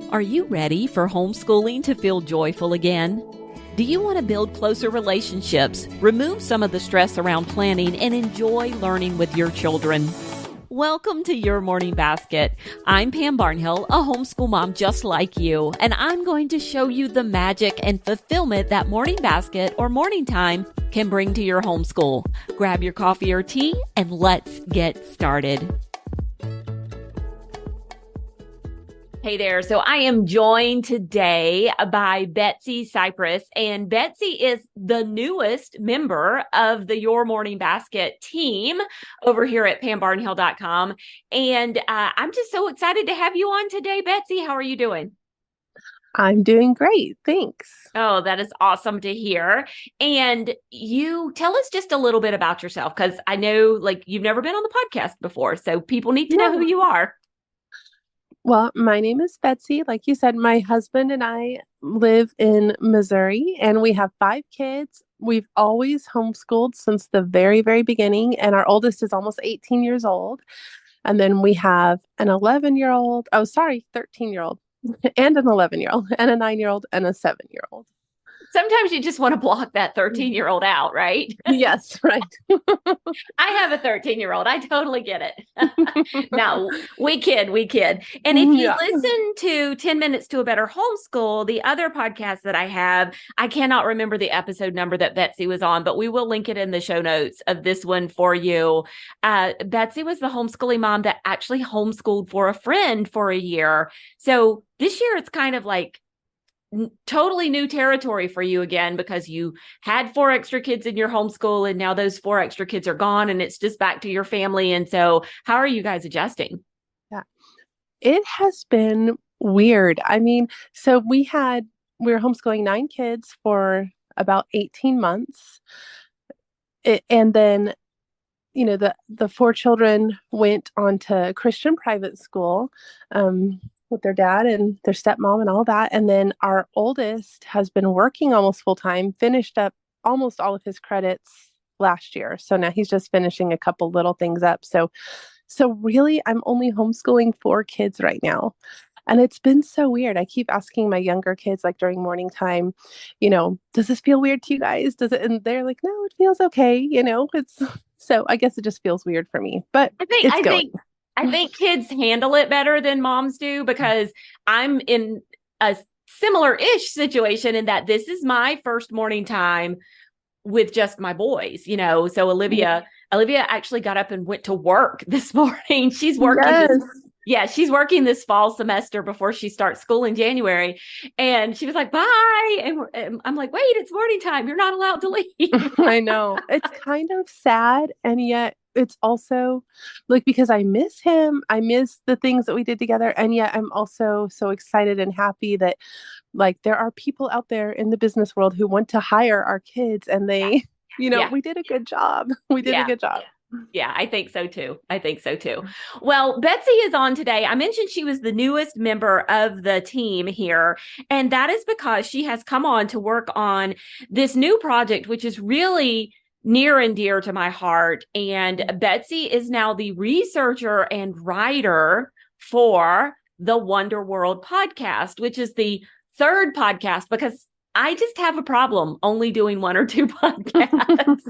Are you ready for homeschooling to feel joyful again? Do you want to build closer relationships, remove some of the stress around planning, and enjoy learning with your children? Welcome to Your Morning Basket. I'm Pam Barnhill, a homeschool mom just like you, and I'm going to show you the magic and fulfillment that morning basket or morning time can bring to your homeschool. Grab your coffee or tea, and let's get started. Hey there. So I am joined today by Betsy Cypress, and Betsy is the newest member of the Your Morning Basket team over here at PamBarnhill.com. And I'm just so excited to have you on today, Betsy. How are you doing? I'm doing great. Thanks. Oh, that is awesome to hear. And you tell us just a little bit about yourself, because I know you've never been on the podcast before, so people need to know who you are. Well, my name is Betsy. Like you said, my husband and I live in Missouri, and we have 5 kids. We've always homeschooled since the very, very beginning, and our oldest is almost 18 years old. And then we have an 11-year-old, 13-year-old, and an 11-year-old, and a 9-year-old, and a 7-year-old. Sometimes you just want to block that 13-year-old out, right? Yes, right. I have a 13-year-old. I totally get it. No, we kid. And if you listen to 10 Minutes to a Better Homeschool, the other podcast that I have, I cannot remember the episode number that Betsy was on, but we will link it in the show notes of this one for you. Betsy was the homeschooling mom that actually homeschooled for a friend for a year. So this year it's kind of like totally new territory for you again, because you had 4 extra kids in your homeschool, and now those 4 extra kids are gone and it's just back to your family. And so how are you guys adjusting? Yeah, it has been weird. I mean, so we were homeschooling 9 kids for about 18 months. And then, the 4 children went on to Christian private school, with their dad and their stepmom and all that. And then our oldest has been working almost full time, finished up almost all of his credits last year. So now he's just finishing a couple little things up. So really, I'm only homeschooling 4 kids right now. And it's been so weird. I keep asking my younger kids, like during morning time, does this feel weird to you guys? Does it? And they're like, no, it feels okay. So I guess it just feels weird for me, but I think kids handle it better than moms do, because I'm in a similar-ish situation in that this is my first morning time with just my boys, So Olivia actually got up and went to work this morning. She's working. Yes. She's working this fall semester before she starts school in January. And she was like, bye. And I'm like, wait, it's morning time. You're not allowed to leave. I know. It's kind of sad. And yet it's also because I miss him. I miss the things that we did together. And yet I'm also so excited and happy that there are people out there in the business world who want to hire our kids, and they, we did a good job. We did a good job. Yeah, I think so too. Well, Betsy is on today. I mentioned she was the newest member of the team here, and that is because she has come on to work on this new project, which is really near and dear to my heart. And Betsy is now the researcher and writer for the Wonder World podcast, which is the 3rd podcast, because I just have a problem only doing 1 or 2 podcasts.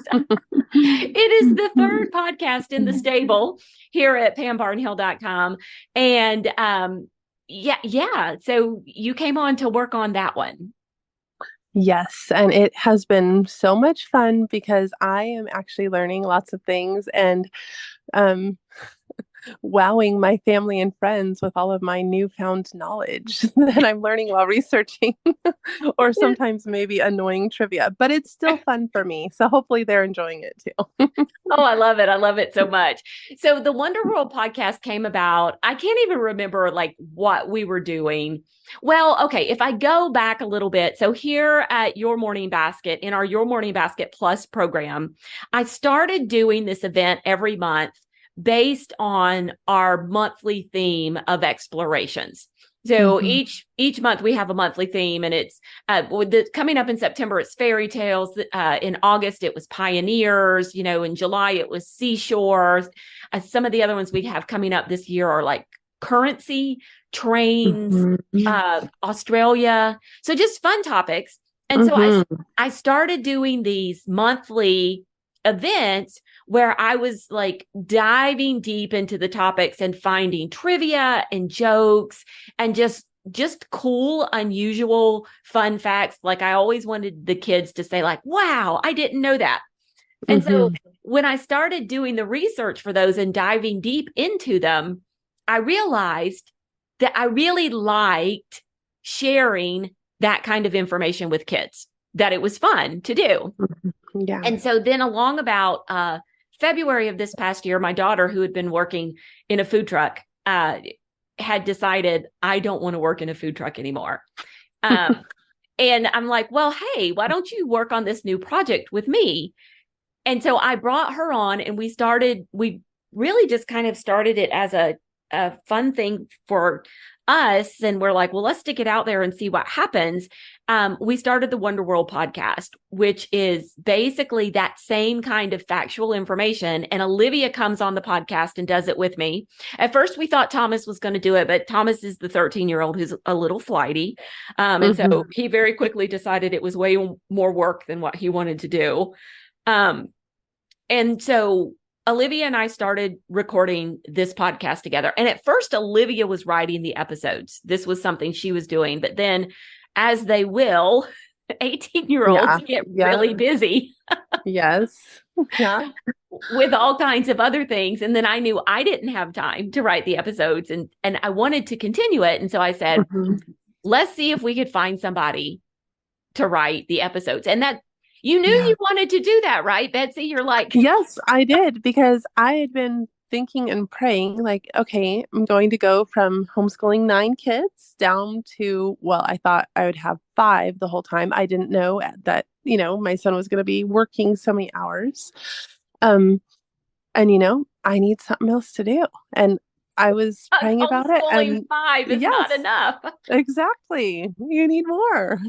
It is the 3rd podcast in the stable here at PamBarnhill.com. And so you came on to work on that one. Yes, and it has been so much fun because I am actually learning lots of things and wowing my family and friends with all of my newfound knowledge that I'm learning while researching, or sometimes maybe annoying trivia, but it's still fun for me. So hopefully they're enjoying it too. Oh, I love it. I love it so much. So the Wonder World podcast came about. I can't even remember what we were doing. Well, okay, if I go back a little bit. So here at Your Morning Basket, in our Your Morning Basket Plus program, I started doing this event every month based on our monthly theme of explorations. So each month we have a monthly theme, and it's coming up in September, it's fairy tales. In August, it was pioneers. In July, it was seashore. Some of the other ones we have coming up this year are currency, trains, Mm-hmm. Australia. So just fun topics. And so Mm-hmm. I started doing these monthly events where I was like diving deep into the topics and finding trivia and jokes and just cool, unusual, fun facts. Like I always wanted the kids to say like, wow, I didn't know that. And so Mm-hmm. when I started doing the research for those and diving deep into them, I realized that I really liked sharing that kind of information with kids, that it was fun to do. Yeah. And so then along about February of this past year, my daughter, who had been working in a food truck, had decided, I don't want to work in a food truck anymore. Um, and I'm like, well, hey, why don't you work on this new project with me? And so I brought her on and we really just kind of started it as a fun thing for us. And we're like, well, let's stick it out there and see what happens. We started the Wonder World podcast, which is basically that same kind of factual information. And Olivia comes on the podcast and does it with me. At first, we thought Thomas was going to do it, but Thomas is the 13-year-old who's a little flighty. And Mm-hmm. so he very quickly decided it was way more work than what he wanted to do. Um, and so Olivia and I started recording this podcast together. And at first, Olivia was writing the episodes. This was something she was doing. But then, as they will, 18-year-olds Yeah. get Yeah. really busy Yes. Yeah. with all kinds of other things. And then I knew I didn't have time to write the episodes and I wanted to continue it. And so I said, Mm-hmm. let's see if we could find somebody to write the episodes. And that you knew Yeah. you wanted to do that, right, Betsy? You're like, Yes, I did because I had been thinking and praying, like, okay, I'm going to go from homeschooling 9 kids down to, well, I thought I would have 5 the whole time. I didn't know that, my son was going to be working so many hours. Um, and, I need something else to do. And I was praying about it. homeschooling And 5 is not yes, enough. exactly. You need more.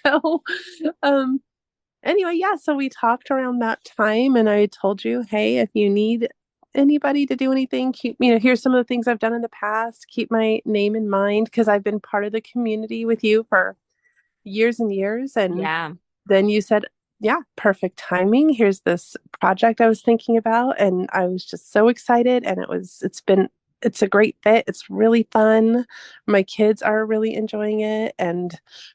So, um, anyway, yeah, so we talked around that time and I told you, hey, if you need anybody to do anything, here's some of the things I've done in the past. Keep my name in mind because I've been part of the community with you for years and years. And Yeah. then you said, yeah, perfect timing. Here's this project I was thinking about. And I was just so excited. And it's a great fit. It's really fun. My kids are really enjoying it. And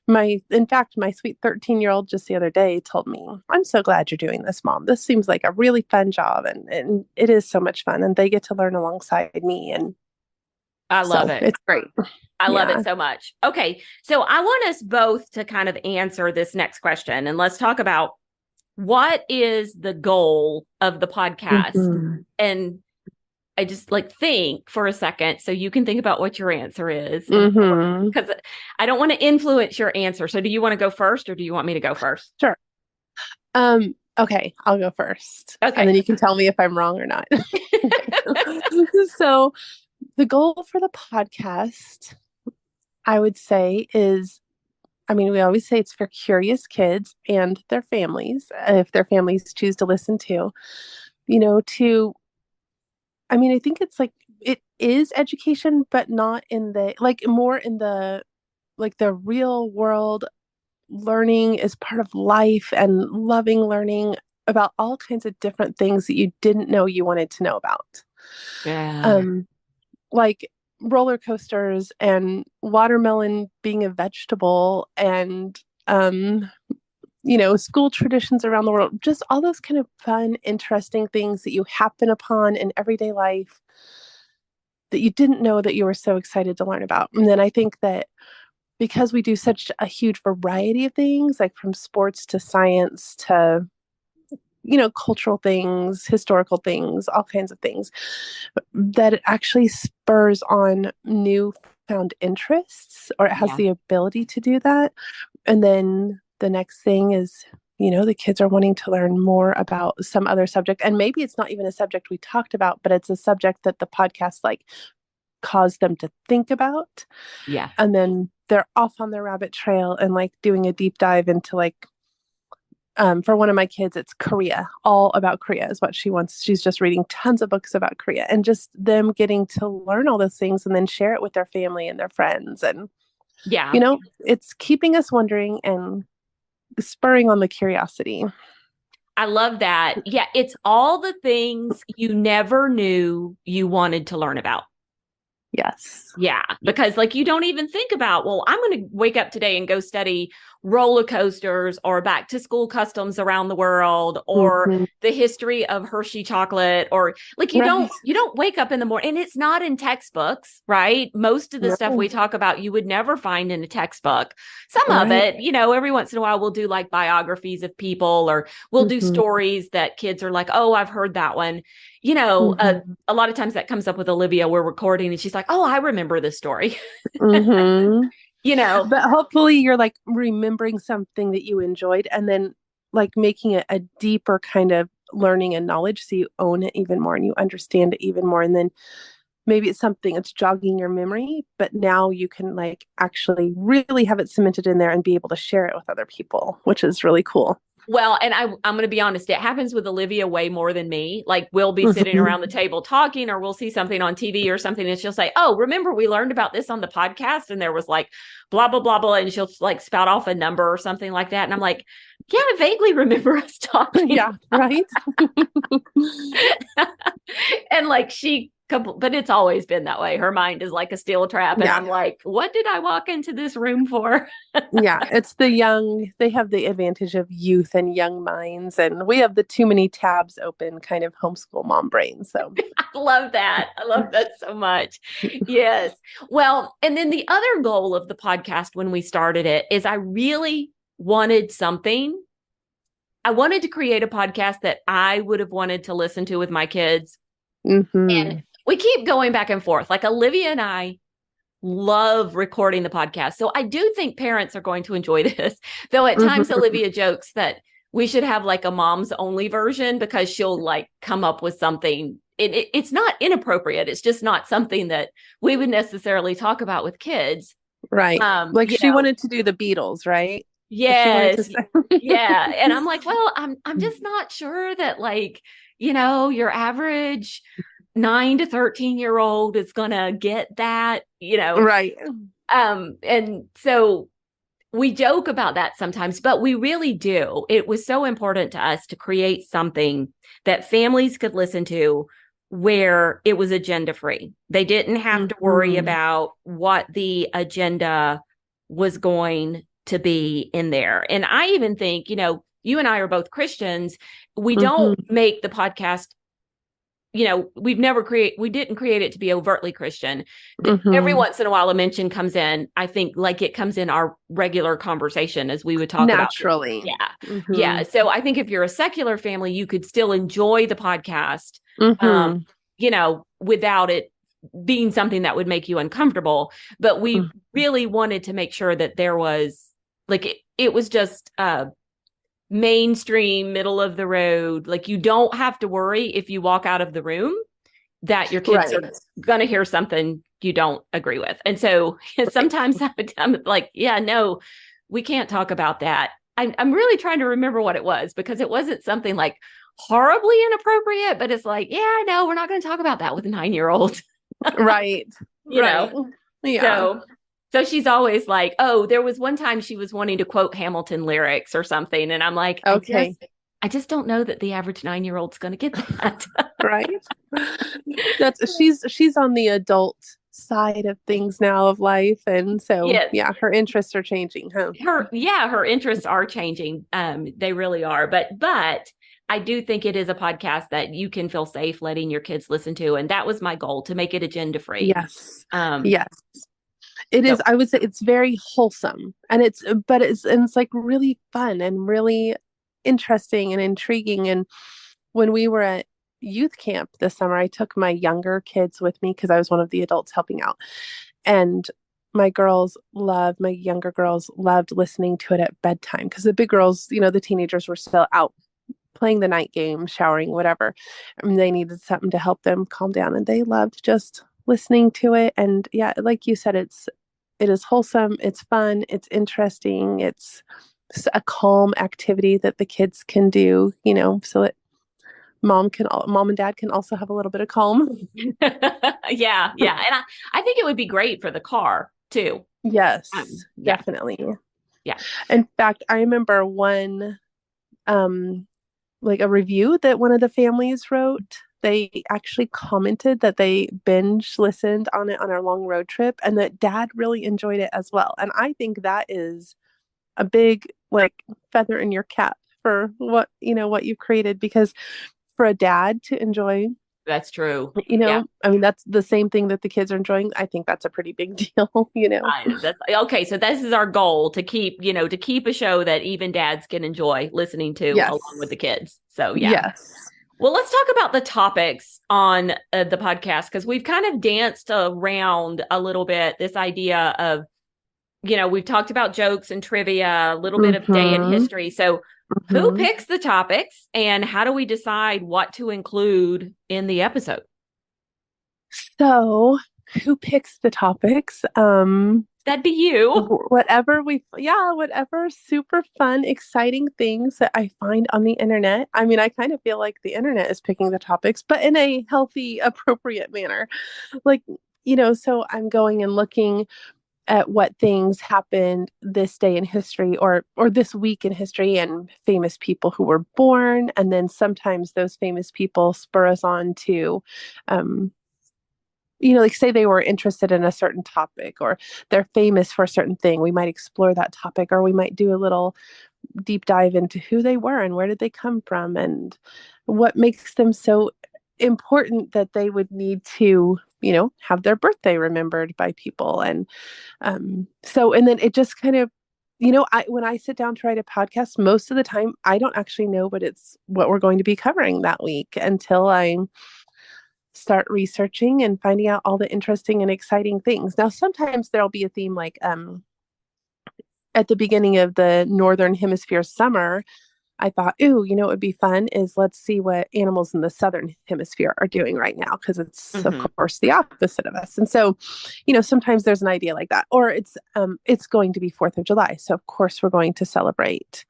in fact, my sweet 13-year-old just the other day told me, I'm so glad you're doing this, Mom. This seems like a really fun job. And it is so much fun. And they get to learn alongside me. And I love so it. it's great. I love it Yeah. so much. Okay. So I want us both to kind of answer this next question and let's talk about what is the goal of the podcast? Mhm. And I just like think for a second so you can think about what your answer is. And Mhm. because I don't want to influence your answer. So do you want to go first or do you want me to go first? Sure. Okay, I'll go first. And Okay. then you can tell me if I'm wrong or not. So the goal for the podcast, I would say is, I mean, we always say it's for curious kids and their families, if their families choose to listen to, to, I mean, I think it's like, it is education, but not in the, like more in the, like the real world learning is part of life and loving learning about all kinds of different things that you didn't know you wanted to know about. Yeah. Um, like roller coasters and watermelon being a vegetable and school traditions around the world, just all those kind of fun, interesting things that you happen upon in everyday life that you didn't know that you were so excited to learn about. And then I think that because we do such a huge variety of things, like from sports to science to, cultural things, historical things, all kinds of things, that it actually spurs on newfound interests, or it has Yeah. the ability to do that. And then the next thing is, the kids are wanting to learn more about some other subject. And maybe it's not even a subject we talked about, but it's a subject that the podcast like caused them to think about. Yeah. And then they're off on their rabbit trail and like doing a deep dive into like For one of my kids, it's Korea. All about Korea is what she wants. She's just reading tons of books about Korea and just them getting to learn all those things and then share it with their family and their friends. And, Yeah. it's keeping us wondering and spurring on the curiosity. I love that. Yeah, it's all the things you never knew you wanted to learn about. Yes. Yeah, because like you don't even think about, well, I'm going to wake up today and go study roller coasters or back to school customs around the world or Mm-hmm. the history of Hershey chocolate or like Right. you don't wake up in the morning and it's not in textbooks, right? Most of the stuff we No. talk about you would never find in a textbook. Some of Right. it, every once in a while we'll do like biographies of people or we'll do Mm-hmm. stories that kids are like, "Oh, I've heard that one." You know, uh, Mm-hmm. a lot of times that comes up with Olivia. We're recording and she's like, "Oh, I remember this story." Mm-hmm. you know, But hopefully you're like remembering something that you enjoyed and then like making it a deeper kind of learning and knowledge so you own it even more and you understand it even more. And then maybe it's something that's jogging your memory, but now you can like actually really have it cemented in there and be able to share it with other people, which is really cool. well, and I'm going to be honest, it happens with Olivia way more than me. Like we'll be sitting Mm-hmm. around the table talking, or we'll see something on TV or something, and she'll say, "Oh, remember we learned about this on the podcast?" And there was like blah blah blah blah, and she'll like spout off a number or something like that, and I'm like, "Yeah, I vaguely remember us talking." Yeah, right. and like but it's always been that way. Her mind is like a steel trap, and Yeah. I'm like, "What did I walk into this room for?" Yeah, it's the young, they have the advantage of youth and young minds, and we have the too many tabs open kind of homeschool mom brain. So, I love that. I love that so much. Yes. Well, and then the other goal of the podcast when we started it is I really wanted something. I wanted to create a podcast that I would have wanted to listen to with my kids. mm-hmm. And we keep going back and forth. Like Olivia and I love recording the podcast. So I do think parents are going to enjoy this. Though at times Mm-hmm. Olivia jokes that we should have like a mom's only version because she'll like come up with something. It's not inappropriate. It's just not something that we would necessarily talk about with kids. Right. Like You she know, wanted to do the Beatles, right? She wanted to yes, say, yeah. And I'm like, well, I'm just not sure that like, your average 9 to 13-year-old is gonna get that. right. And so we joke about that sometimes, but we really do. It was so important to us to create something that families could listen to where it was agenda free. They didn't have to worry Mm-hmm. about what the agenda was going to be in there. And I even think, you and I are both Christians. We don't Mm-hmm. make the podcast, we didn't create it to be overtly Christian. Every Mm-hmm. once in a while a mention comes in. I think like it comes in our regular conversation as we would talk about it. Naturally. Yeah. Mm-hmm. Yeah. So I think if you're a secular family, you could still enjoy the podcast, Mm-hmm. without it being something that would make you uncomfortable. But we really wanted to make sure that there was like it was just mainstream, middle of the road. Like you don't have to worry if you walk out of the room that your kids Right. are going to hear something you don't agree with. And so Right. sometimes I'm like, yeah, no, we can't talk about that. I'm really trying to remember what it was because it wasn't something like horribly inappropriate, but it's like, yeah, no, we're not going to talk about that with a 9-year-old, Right. you Right. know? Yeah. So she's always like, oh, there was one time she was wanting to quote Hamilton lyrics or something. And I'm like, Okay. I just don't know that the average 9-year-old's going to get that. Right. She's on the adult side of things now of life. And so Yes. yeah, her interests are changing, huh? Her interests are changing. They really are. But I do think it is a podcast that you can feel safe letting your kids listen to. And that was my goal, to make it agenda free. Yes. Um, Yes. It so is, I would say it's very wholesome and it's like really fun and really interesting and intriguing. And when we were at youth camp this summer, I took my younger kids with me because I was one of the adults helping out. And my younger girls loved listening to it at bedtime because the big girls, the teenagers were still out playing the night game, showering, whatever. And they needed something to help them calm down. And they loved just listening to it. And yeah, like you said, it is wholesome, it's fun, it's interesting, it's a calm activity that the kids can do, so that mom and dad can also have a little bit of calm. Yeah, yeah. And I think it would be great for the car too. Yes, Yeah, definitely. yeah. In fact, I remember one, um, like a review that one of the families wrote. They actually commented that they binge listened on it on our long road trip and that dad really enjoyed it as well. And I think that is a big like feather in your cap for what you've created, because for a dad to enjoy, That's true. Yeah. I mean, that's the same thing that the kids are enjoying. I think that's a pretty big deal. That's okay. So this is our goal to keep a show that even dads can enjoy listening to along with Yes. the kids. So yeah. Yes. Well, let's talk about the topics on the podcast because we've kind of danced around a little bit this idea of, we've talked about jokes and trivia, a little bit of day in Mm-hmm. history. So who Mm-hmm. picks the topics and how do we decide what to include in the episode? So, who picks the topics? That'd be you. Whatever super fun, exciting things that I find on the internet. I mean, I kind of feel like the internet is picking the topics, but in a healthy, appropriate manner. Like, so I'm going and looking at what things happened this day in history or this week in history and famous people who were born, and then sometimes those famous people spur us on to um like say they were interested in a certain topic or they're famous for a certain thing. We might explore that topic, or we might do a little deep dive into who they were and where did they come from and what makes them so important that they would need to have their birthday remembered by people. And then it just kind of, when I sit down to write a podcast, most of the time I don't actually know what we're going to be covering that week until I start researching and finding out all the interesting and exciting things. Now, sometimes there'll be a theme like at the beginning of the Northern Hemisphere summer, I thought, ooh, what would be fun is let's see what animals in the Southern Hemisphere are doing right now, because it's, of Mm-hmm. course, the opposite of us. And so, sometimes there's an idea like that. Or it's going to be 4th of July. So, of course, we're going to celebrate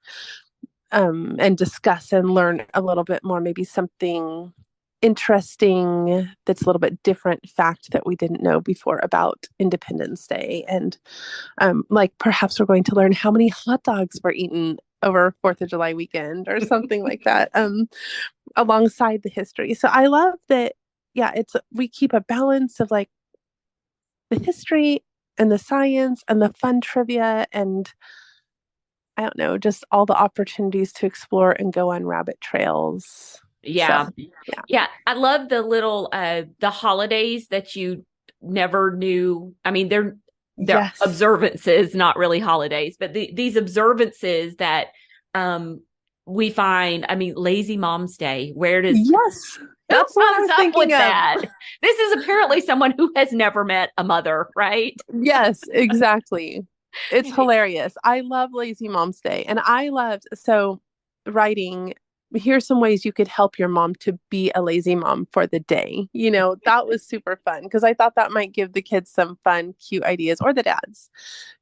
and discuss and learn a little bit more, maybe something interesting that's a little bit different fact that we didn't know before about Independence Day. And like perhaps we're going to learn how many hot dogs were eaten over 4th of July weekend or something like that, alongside the history. So I love that. Yeah, we keep a balance of like the history and the science and the fun trivia and I don't know, just all the opportunities to explore and go on rabbit trails. Yeah. So, yeah. Yeah. I love the holidays that you never knew. I mean, they're Yes. observances, not really holidays, but these observances that um we find, I mean, Lazy Mom's Day. Yes. Who That's what I comes was up with thinking of. that? This is apparently someone who has never met a mother, right? Yes, exactly. It's hilarious. I love Lazy Mom's Day. And I loved writing. Here's some ways you could help your mom to be a lazy mom for the day. That was super fun because I thought that might give the kids some fun, cute ideas, or the dads,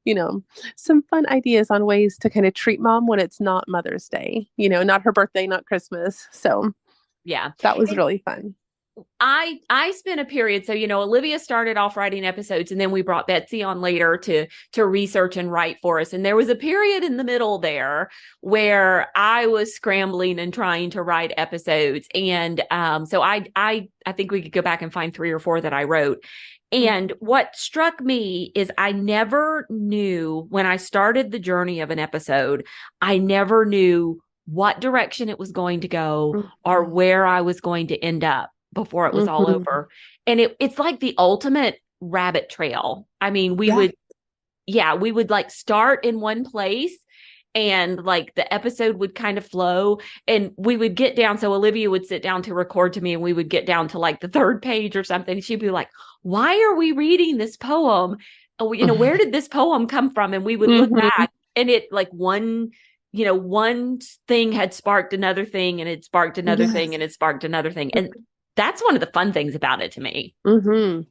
you know, some fun ideas on ways to kind of treat mom when it's not Mother's Day, not her birthday, not Christmas. So Yeah. that was And really fun. I spent a period, so Olivia started off writing episodes and then we brought Betsy on later to research and write for us. And there was a period in the middle there where I was scrambling and trying to write episodes. And so I think we could go back and find 3 or 4 that I wrote. And what struck me is I never knew when I started the journey of an episode, I never knew what direction it was going to go or Mm-hmm. where I was going to end up before it was all Mm-hmm. over. And it's like the ultimate rabbit trail. I mean, Yeah. we would like start in one place and like the episode would kind of flow and we would get down. So Olivia would sit down to record to me and we would get down to like the 3rd page or something. She'd be like, why are we reading this poem? Oh, where did this poem come from? And we would look Mm-hmm. back and it like one thing had sparked another thing and it sparked another thing Yes. and it sparked another thing. And that's one of the fun things about it to me. Mm-hmm.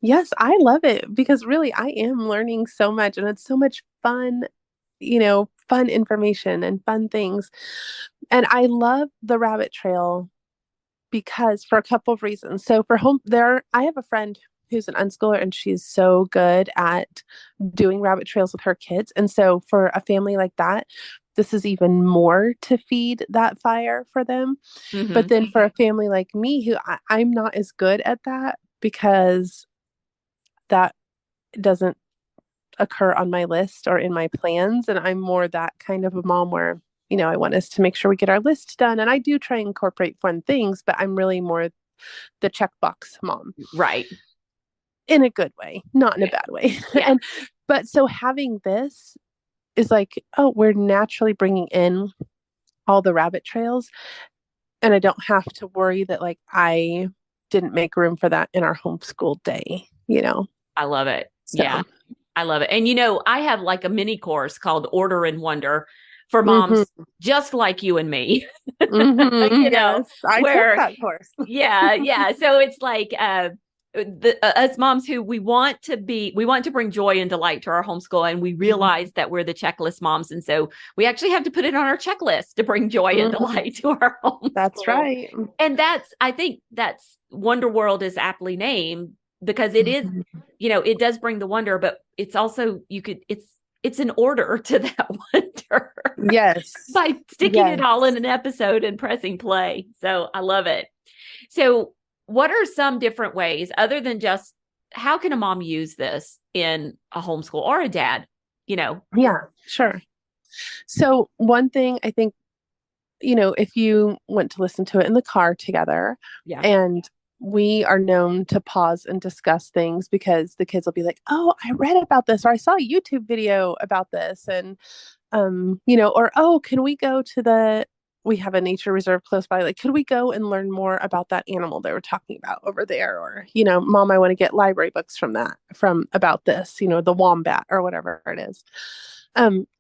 Yes, I love it because really I am learning so much and it's so much fun, fun information and fun things. And I love the rabbit trail because for a couple of reasons. So for home there, I have a friend who's an unschooler and she's so good at doing rabbit trails with her kids. And so for a family like that, this is even more to feed that fire for them. But Mm-hmm. then for a family like me, who I'm not as good at that because that doesn't occur on my list or in my plans. And I'm more that kind of a mom where, I want us to make sure we get our list done. And I do try and incorporate fun things, but I'm really more the checkbox mom Right. in a good way, not in a Yeah. bad way. Yeah. But so having this is like, oh, we're naturally bringing in all the rabbit trails. And I don't have to worry that like I didn't make room for that in our homeschool day. I love it. So, Yeah. I love it. And I have like a mini course called Order and Wonder for moms mm-hmm, just like you and me. mm-hmm, you know, yes, I took where that course. yeah, yeah. So it's like us moms who we want to bring joy and delight to our homeschool, and we realize that we're the checklist moms, and so we actually have to put it on our checklist to bring joy and Mm-hmm. delight to our That's homeschool. right. And I think that's Wonder World is aptly named because it is, Mhm. it does bring the wonder, but it's also it's an order to that wonder Yes. by sticking it Yes. all in an episode and pressing play. So I love it. So what are some different ways other than just how can a mom use this in a homeschool or a dad? Yeah, sure. So one thing I think, if you went to listen to it in the car together Yeah. and we are known to pause and discuss things because the kids will be like, oh, I read about this or I saw a YouTube video about this. And, or, oh, can we go to we have a nature reserve close by. Like, could we go and learn more about that animal they were talking about over there? Or, mom, I want to get library books from about this, the wombat or whatever it is.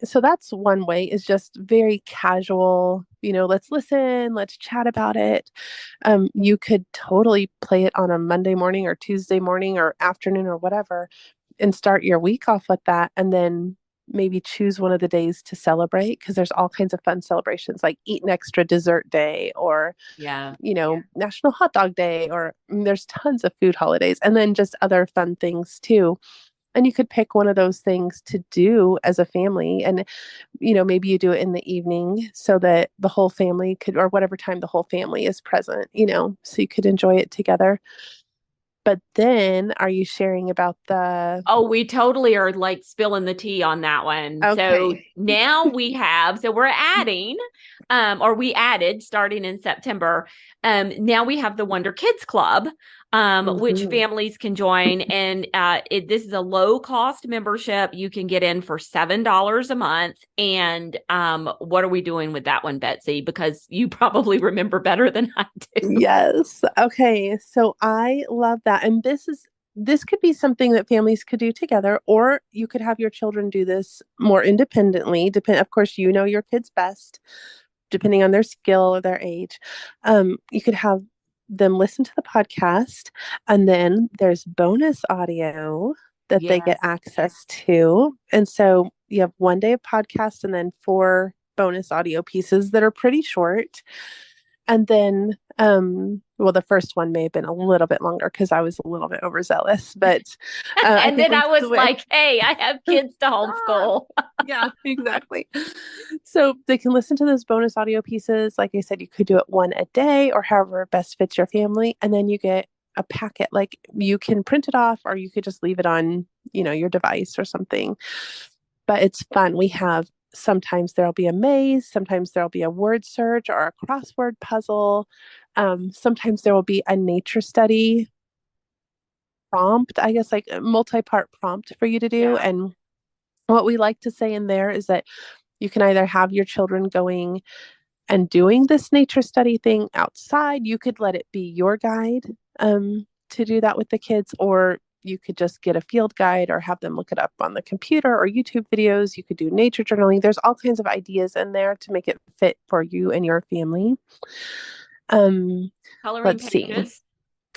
So that's one way is just very casual, let's listen, let's chat about it. You could totally play it on a Monday morning or Tuesday morning or afternoon or whatever and start your week off with that. And then maybe choose one of the days to celebrate because there's all kinds of fun celebrations like eat an extra dessert day or, Yeah. National Hot Dog Day, or there's tons of food holidays and then just other fun things too. And you could pick one of those things to do as a family. And, maybe you do it in the evening so that the whole family could, or whatever time the whole family is present, so you could enjoy it together. But then are you sharing about the, Oh, we totally are like spilling the tea on that one. So okay. now we're adding, or we added starting in September. Now we have the Wonder Kids Club, which Mm-hmm. families can join. And this is a low cost membership. You can get in for $7 a month. And what are we doing with that one, Betsy? Because you probably remember better than I do. Yes. Okay. So I love that. And this could be something that families could do together, or you could have your children do this more independently. Of course, your kids best, depending on their skill or their age. You could have them listen to the podcast, and then there's bonus audio that they get Yes. access to. And so you have one day of podcast and then 4 bonus audio pieces that are pretty short. And then, well, the first one may have been a little bit longer because I was a little bit overzealous, but I And think then we I was switched. like, hey, I have kids to homeschool. Yeah, exactly. So they can listen to those bonus audio pieces. Like I said, you could do it one a day or however best fits your family. And then you get a packet. Like you can print it off or you could just leave it on, your device or something. But it's fun. We have sometimes there'll be a maze, sometimes there'll be a word search or a crossword puzzle. Sometimes there will be a nature study prompt, I guess, like a multi-part prompt for you to do. Yeah. And what we like to say in there is that you can either have your children going and doing this nature study thing outside. You could let it be your guide to do that with the kids, or you could just get a field guide or have them look it up on the computer or YouTube videos. You could do nature journaling. There's all kinds of ideas in there to make it fit for you and your family. Um, Coloring let's see. pages.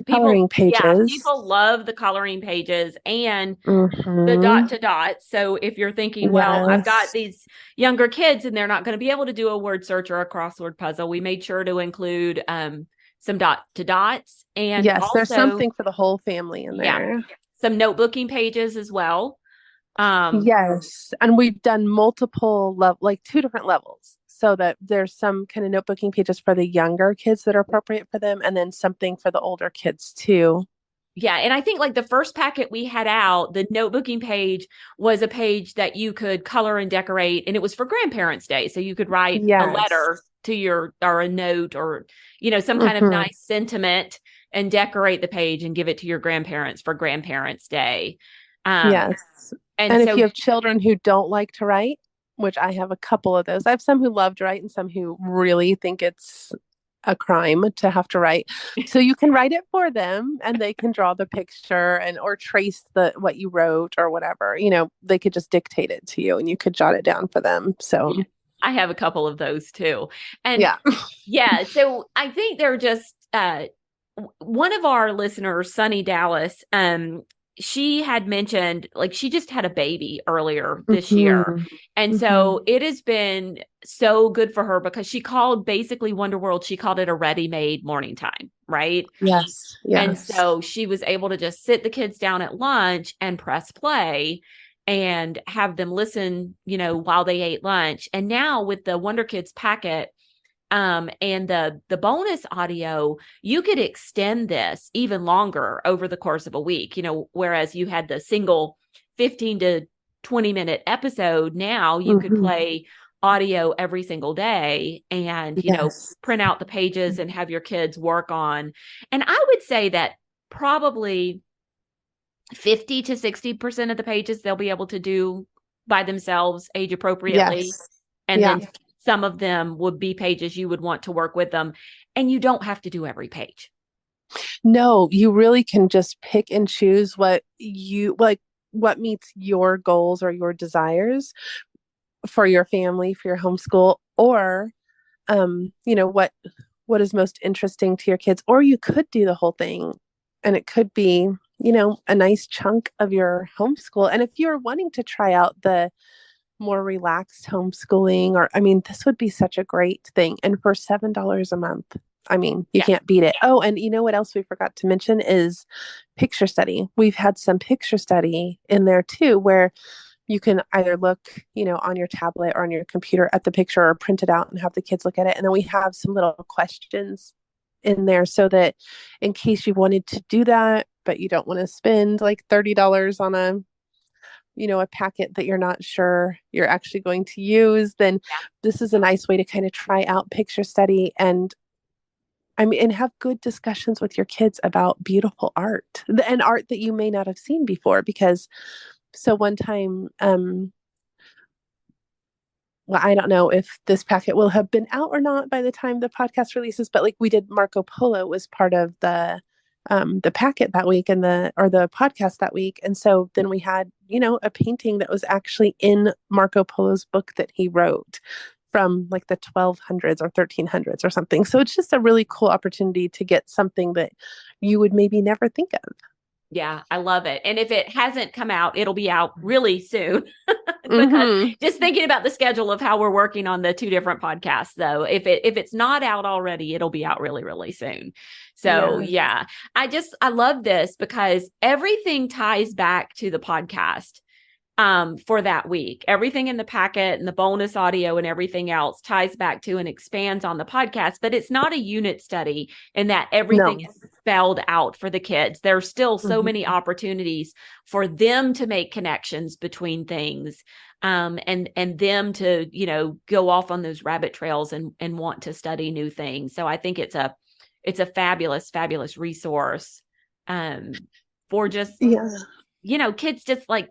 People, Coloring pages. people love the coloring pages and the Mm-hmm. dot to dot. So if you're thinking, well, I've got Yes. these younger kids and they're not going to be able to do a word search or a crossword puzzle, we made sure to include some dot to dots and Yes, there's also, something for the whole family in yeah, there. some notebooking pages as well. Um, Yes. And we've done multiple level, like two different levels. So that there's some kind of notebooking pages for the younger kids that are appropriate for them, and then something for the older kids too. Yeah. And I think like the first packet we had out, the notebooking page was a page that you could color and decorate. And it was for Grandparents' Day. So you could write a Yes. letter to your, or a note or, some kind of Hmm. nice sentiment and decorate the page and give it to your grandparents for Grandparents' Day. Um, Yes. and And if so, you have children who don't like to write, which I have a couple of those, I have some who love to write and some who really think it's a crime to have to write. So you can write it for them and they can draw the picture and or trace the what you wrote or whatever. They could just dictate it to you and you could jot it down for them. So yeah, I have a couple of those too. And yeah. yeah, so I think they're just, one of our listeners, Sunny Dallas, she had mentioned like she just had a baby earlier this year. Hmm. And Hmm. so it has been so good for her because she called basically Wonderworld, she called it a ready-made morning time, right? Yes. And Yes. so she was able to just sit the kids down at lunch and press play and have them listen, while they ate lunch. And now with the Wonder Kids packet, and the bonus audio, you could extend this even longer over the course of a week, whereas you had the single 15 to 20-minute episode. Now you could Hmm. play audio every single day and, Yes. print out the pages and have your kids work on. And I would say that probably 50 to 60% of the pages they'll be able to do by themselves age appropriately. Yes. And Yeah. then some of them would be pages you would want to work with them. And you don't have to do every page. No, you really can just pick and choose what you like, what meets your goals or your desires for your family, for your homeschool, or what is most interesting to your kids. Or you could do the whole thing and it could be, a nice chunk of your homeschool. And if you're wanting to try out the more relaxed homeschooling, or I mean, this would be such a great thing. And for $7 a month, I mean, you Yeah. can't beat it. Oh, and you know what else we forgot to mention is picture study. We've had some picture study in there too, where you can either look, on your tablet or on your computer at the picture or print it out and have the kids look at it. And then we have some little questions in there so that in case you wanted to do that, but you don't want to spend like $30 on a packet that you're not sure you're actually going to use, then this is a nice way to kind of try out picture study and have good discussions with your kids about beautiful art and art that you may not have seen before. Because so one time, well, I don't know if this packet will have been out or not by the time the podcast releases, but like we did Marco Polo was part of the packet that week and the podcast that week. And so then we had, a painting that was actually in Marco Polo's book that he wrote from like the 1200s or 1300s or something. So it's just a really cool opportunity to get something that you would maybe never think of. Yeah, I love it. And if it hasn't come out, it'll be out really soon. Because Mm-hmm. just thinking about the schedule of how we're working on the two different podcasts, though, if it's not out already, it'll be out really, really soon. So Yeah. yeah, I love this because everything ties back to the podcast for that week. Everything in the packet and the bonus audio and everything else ties back to and expands on the podcast, but it's not a unit study in that everything No. is spelled out for the kids. There's still so Mm-hmm. many opportunities for them to make connections between things, and them to, go off on those rabbit trails and want to study new things. So I think it's a fabulous, fabulous resource for just, Yeah. kids just like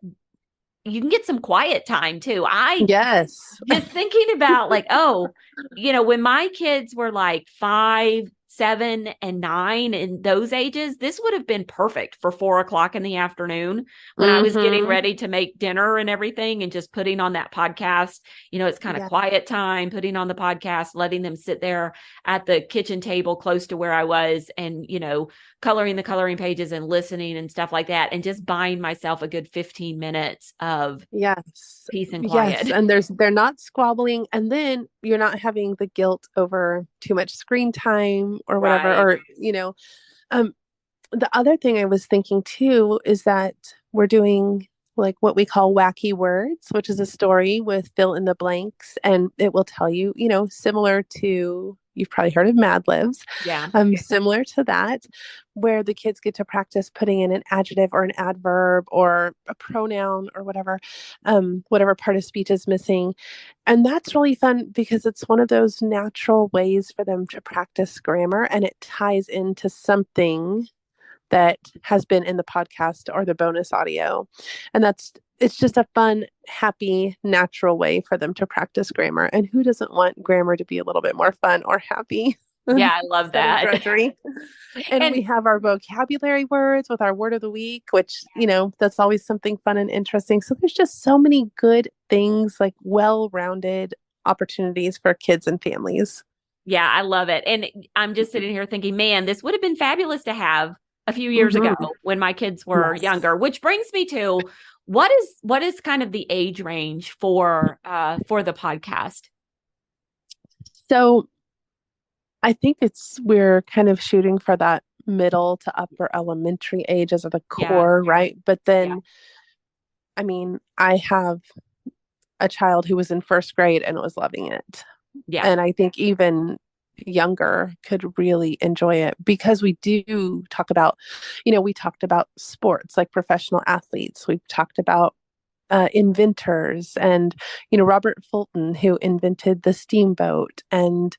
you can get some quiet time too. I Yes. just thinking about like, oh, when my kids were like 5, 7 and 9 in those ages, this would have been perfect for 4 o'clock in the afternoon when I was getting ready to make dinner and everything and just putting on that podcast. It's kind of quiet time, putting on the podcast, letting them sit there at the kitchen table close to where I was and, coloring the coloring pages and listening and stuff like that. And just buying myself a good 15 minutes of peace and quiet. Yes. And they're not squabbling. And then you're not having the guilt over too much screen time or whatever, Right. the other thing I was thinking too is that we're doing like what we call wacky words, which is a story with fill in the blanks. And it will tell you, similar to, you've probably heard of Mad Libs. Yeah. Similar to that, where the kids get to practice putting in an adjective or an adverb or a pronoun or whatever part of speech is missing. And that's really fun because it's one of those natural ways for them to practice grammar, and it ties into something that has been in the podcast or the bonus audio. And it's just a fun, happy, natural way for them to practice grammar. And who doesn't want grammar to be a little bit more fun or happy? Yeah, I love that. Drudgery. And we have our vocabulary words with our word of the week, which, that's always something fun and interesting. So there's just so many good things, like well-rounded opportunities for kids and families. Yeah, I love it. And I'm just sitting here thinking, man, this would have been fabulous to have a few years ago when my kids were younger, which brings me to what is kind of the age range for the podcast? So I think we're kind of shooting for that middle to upper elementary age as the core, right? But then, I mean, I have a child who was in first grade and was loving it. Yeah. And I think even younger could really enjoy it because we do talk about, we talked about sports, like professional athletes. We've talked about inventors and, Robert Fulton, who invented the steamboat, and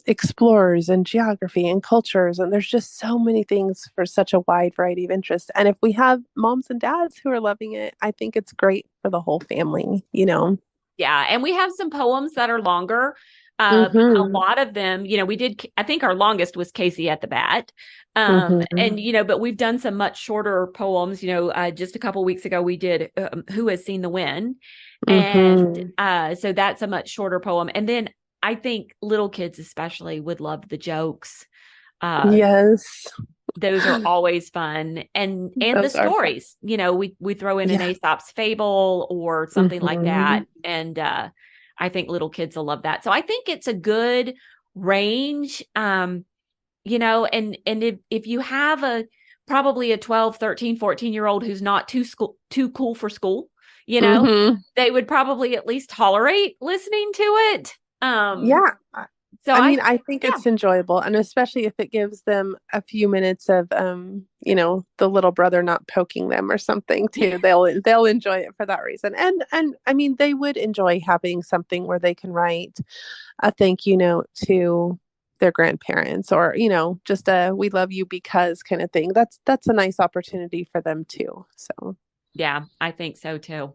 explorers and geography and cultures. And there's just so many things for such a wide variety of interests. And if we have moms and dads who are loving it, I think it's great for the whole family, Yeah. And we have some poems that are longer. A lot of them, I think our longest was Casey at the Bat. And, but we've done some much shorter poems, just a couple weeks ago, we did Who Has Seen the Wind? And so that's a much shorter poem. And then I think little kids especially would love the jokes. Yes. Those are always fun. And the stories, we throw in an Aesop's Fable or something like that. And, I think little kids will love that. So I think it's a good range, and if you have probably a 12, 13, 14-year-old who's not too cool for school, they would probably at least tolerate listening to it. So I think it's enjoyable, and especially if it gives them a few minutes of, the little brother not poking them or something too. They'll enjoy it for that reason. And I mean, they would enjoy having something where they can write a thank you note to their grandparents, or, just a "we love you because" kind of thing. That's a nice opportunity for them too. So yeah, I think so too.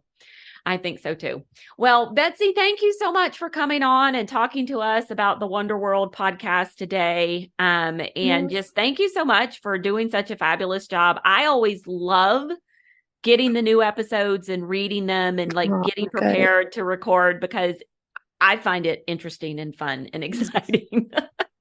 Well, Betsy, thank you so much for coming on and talking to us about the Wonder World podcast today. And just thank you so much for doing such a fabulous job. I always love getting the new episodes and reading them and getting prepared to record because I find it interesting and fun and exciting.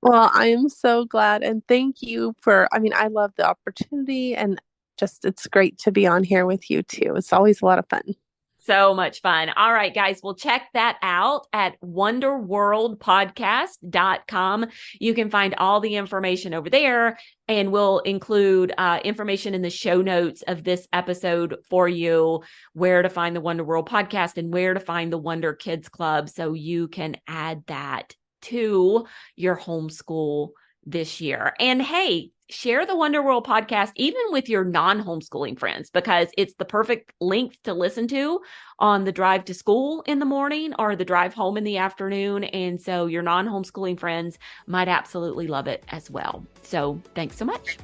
Well, I am so glad. And thank you I love the opportunity, and just, it's great to be on here with you too. It's always a lot of fun. So much fun. All right, guys, we'll check that out at wonderworldpodcast.com. You can find all the information over there, and we'll include information in the show notes of this episode for you, where to find the Wonder World podcast and where to find the Wonder Kids Club, so you can add that to your homeschool this year. And hey, share the Wonder World podcast even with your non-homeschooling friends, because it's the perfect length to listen to on the drive to school in the morning or the drive home in the afternoon. And so your non-homeschooling friends might absolutely love it as well. So thanks so much.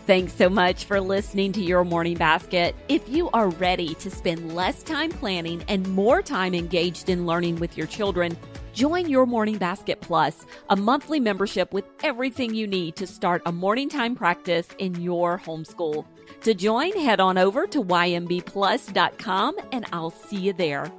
Thanks so much for listening to Your Morning Basket. If you are ready to spend less time planning and more time engaged in learning with your children, Join Your Morning Basket Plus, a monthly membership with everything you need to start a morning time practice in your homeschool. To join, head on over to ymbplus.com and I'll see you there.